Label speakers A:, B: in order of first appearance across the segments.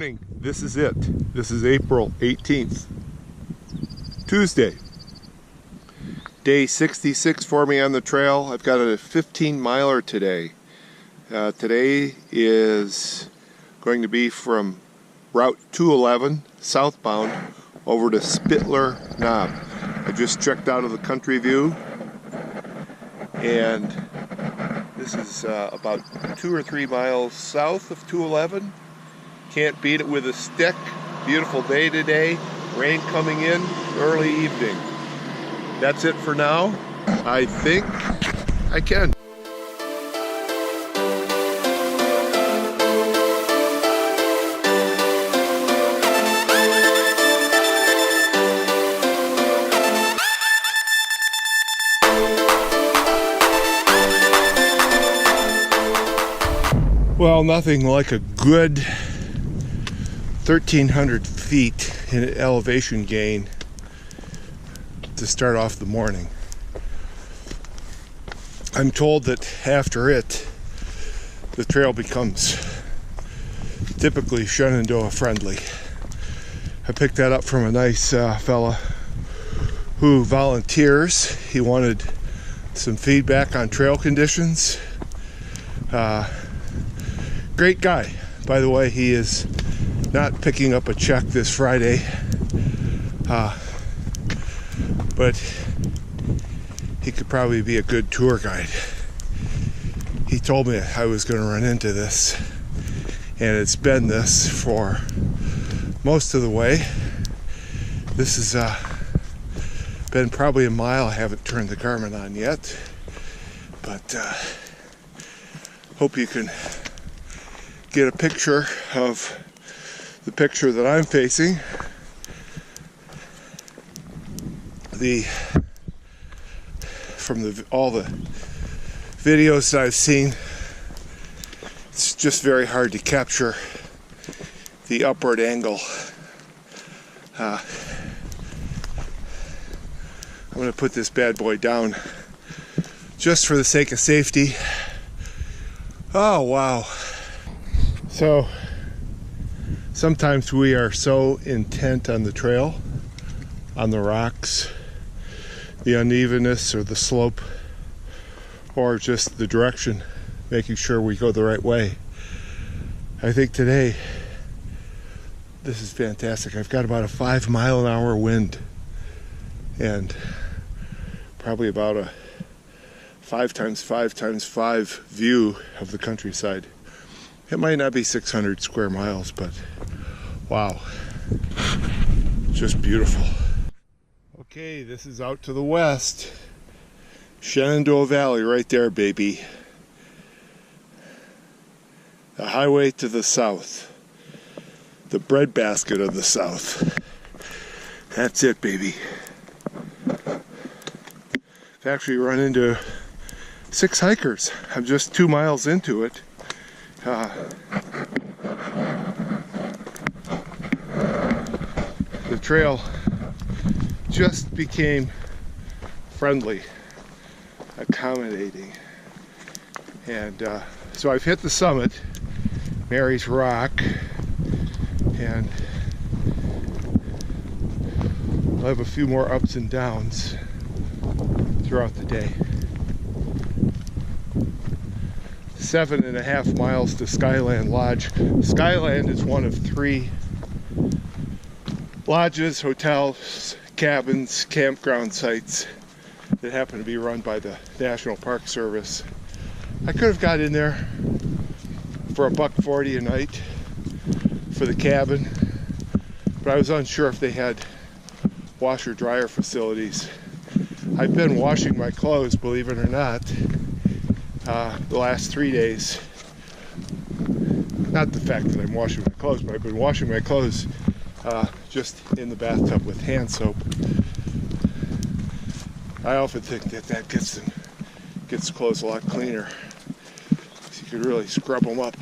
A: morning. This is it. This is April 18th, Tuesday. Day 66 for me on the trail. I've got a 15 miler today. Today is going to be from Route 211 southbound over to Spitler Knob. I just checked out of the country view, and this is about 2 or 3 miles south of 211. Can't beat it with a stick. Beautiful day today. Rain coming in early evening. That's it for now. I think I can. Well, nothing like a good 1,300 feet in elevation gain to start off the morning. I'm told that after it, the trail becomes typically Shenandoah friendly. I picked that up from a nice fella who volunteers. He wanted some feedback on trail conditions. Great guy. By the way, he is not picking up a check this Friday, but he could probably be a good tour guide. He told me I was going to run into this, and it's been this for most of the way. This has been probably a mile. I haven't turned the Garmin on yet, but hope you can get a picture of the picture that I'm facing. From all the videos that I've seen, it's just very hard to capture the upward angle. I'm going to put this bad boy down just for the sake of safety. Oh wow. So sometimes we are so intent on the trail, on the rocks, the unevenness or the slope, or just the direction, making sure we go the right way. I think today, this is fantastic. I've got about a 5 mile an hour wind and probably about a 5 times 5 times 5 view of the countryside. It might not be 600 square miles, but wow, just beautiful. Okay, this is out to the west. Shenandoah Valley right there, baby. The highway to the south. The breadbasket of the south. That's it, baby. I've actually run into 6 hikers. I'm just 2 miles into it. The trail just became friendly, accommodating, and so I've hit the summit, Mary's Rock, and I'll have a few more ups and downs throughout the day. 7.5 miles to Skyland Lodge. Skyland is one of 3 lodges, hotels, cabins, campground sites that happen to be run by the National Park Service. I could have got in there for $1.40 a night for the cabin, but I was unsure if they had washer dryer facilities. I've been washing my clothes, believe it or not, the last 3 days. Not the fact that I'm washing my clothes, but I've been washing my clothes just in the bathtub with hand soap. I often think that gets clothes a lot cleaner. So you could really scrub them up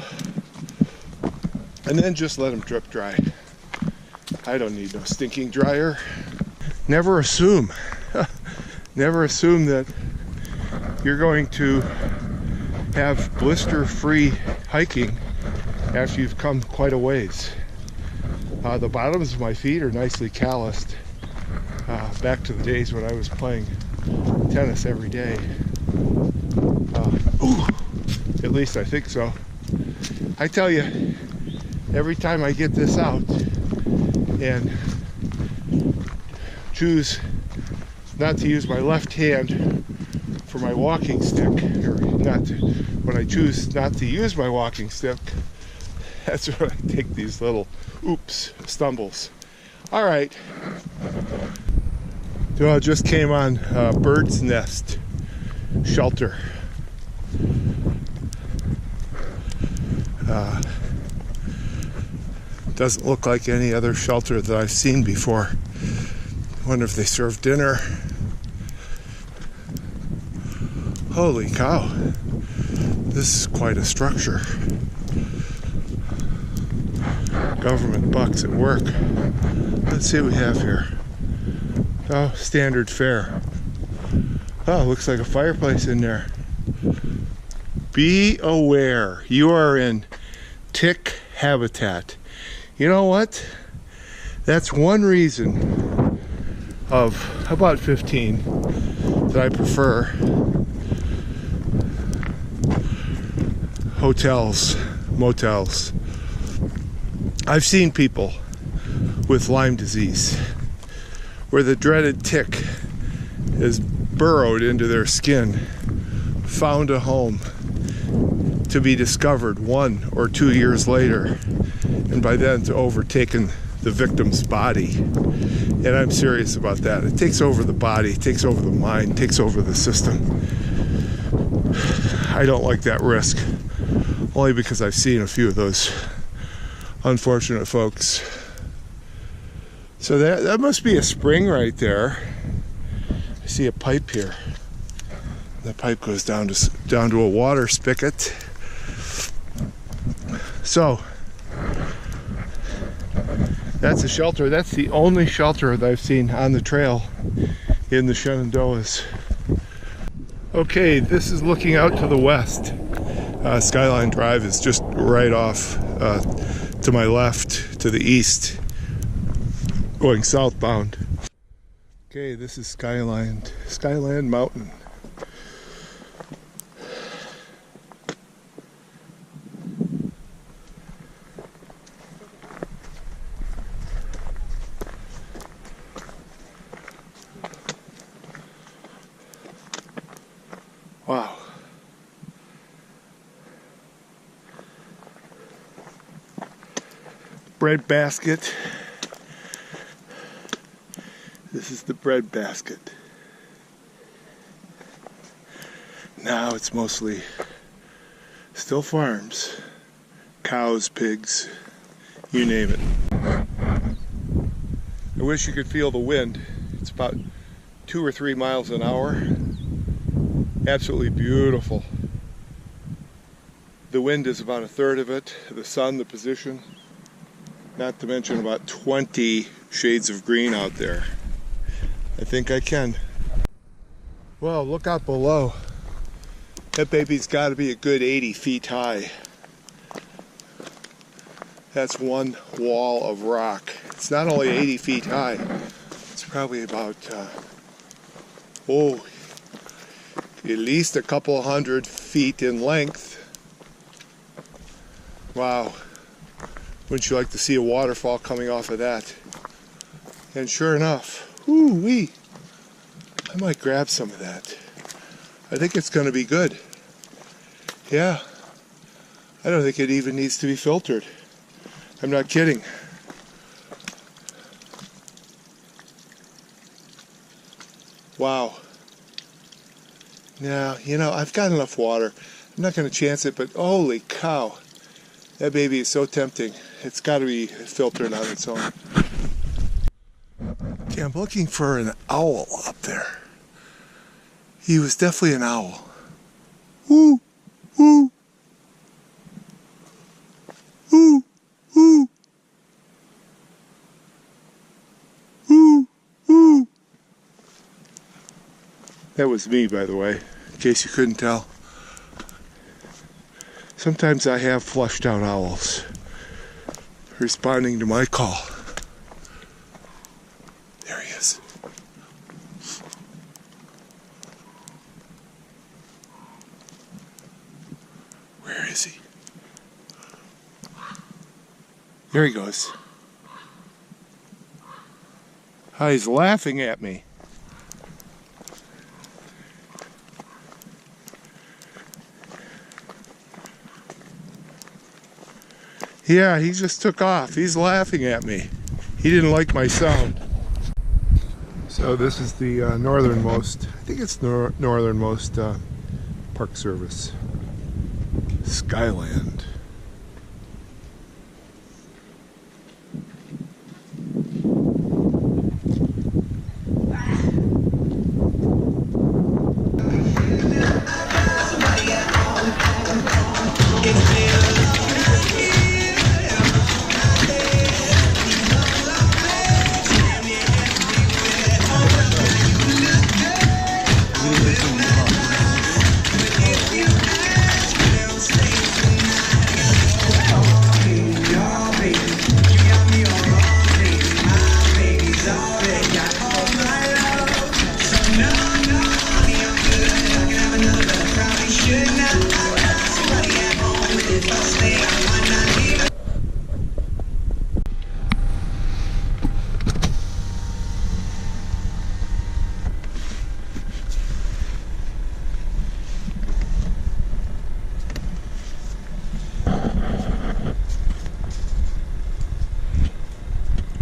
A: and then just let them drip dry. I don't need no stinking dryer. Never assume that you're going to have blister-free hiking after you've come quite a ways. The bottoms of my feet are nicely calloused. Back to the days when I was playing tennis every day. At least I think so. I tell you, every time I get this out and choose not to use my left hand for my walking stick, or when I choose not to use my walking stick, that's when I take these little stumbles. All right. So I just came on Bird's Nest shelter. Doesn't look like any other shelter that I've seen before. Wonder if they serve dinner. Holy cow. This is quite a structure. Government bucks at work. Let's see what we have here. Oh, standard fare. Oh, looks like a fireplace in there. Be aware, you are in tick habitat. You know what? That's one reason of about 15 that I prefer hotels, motels. I've seen people with Lyme disease where the dreaded tick has burrowed into their skin, found a home, to be discovered 1 or 2 years later, and by then to overtaken the victim's body. And I'm serious about that. It takes over the body, it takes over the mind, it takes over the system. I don't like that risk, only because I've seen a few of those unfortunate folks. So that must be a spring right there. I see a pipe here. That pipe goes down to a water spigot. So that's a shelter. That's the only shelter that I've seen on the trail in the Shenandoahs. Okay, this is looking out to the west. Skyline Drive is just right off to my left, to the east, going southbound. Okay, this is Skyline Mountain. Wow. Bread basket. This is the bread basket. Now it's mostly still farms. Cows, pigs, you name it. I wish you could feel the wind. It's about 2 or 3 miles an hour. Absolutely beautiful. The wind is about 1/3 of it. The sun, the position, not to mention about 20 shades of green out there. I think I can. Well, look out below. That baby's got to be a good 80 feet high. That's one wall of rock. It's not only 80 feet high, it's probably about, at least a couple 100 feet in length. Wow. Wouldn't you like to see a waterfall coming off of that? And sure enough, ooh-wee, I might grab some of that. I think it's going to be good. Yeah. I don't think it even needs to be filtered. I'm not kidding. Wow. Now, you know, I've got enough water. I'm not going to chance it, but holy cow. That baby is so tempting. It's got to be filtered on its own. Okay, I'm looking for an owl up there. He was definitely an owl. Woo! Woo! Woo! Woo! Woo! Woo! That was me, by the way, in case you couldn't tell. Sometimes I have flushed out owls responding to my call. is he? There he goes. Oh, he's laughing at me. Yeah, he just took off. He's laughing at me. He didn't like my sound. So this is the northernmost, I think it's northernmost Park Service. Skyland.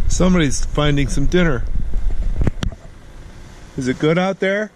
A: Somebody's finding some dinner. Is it good out there?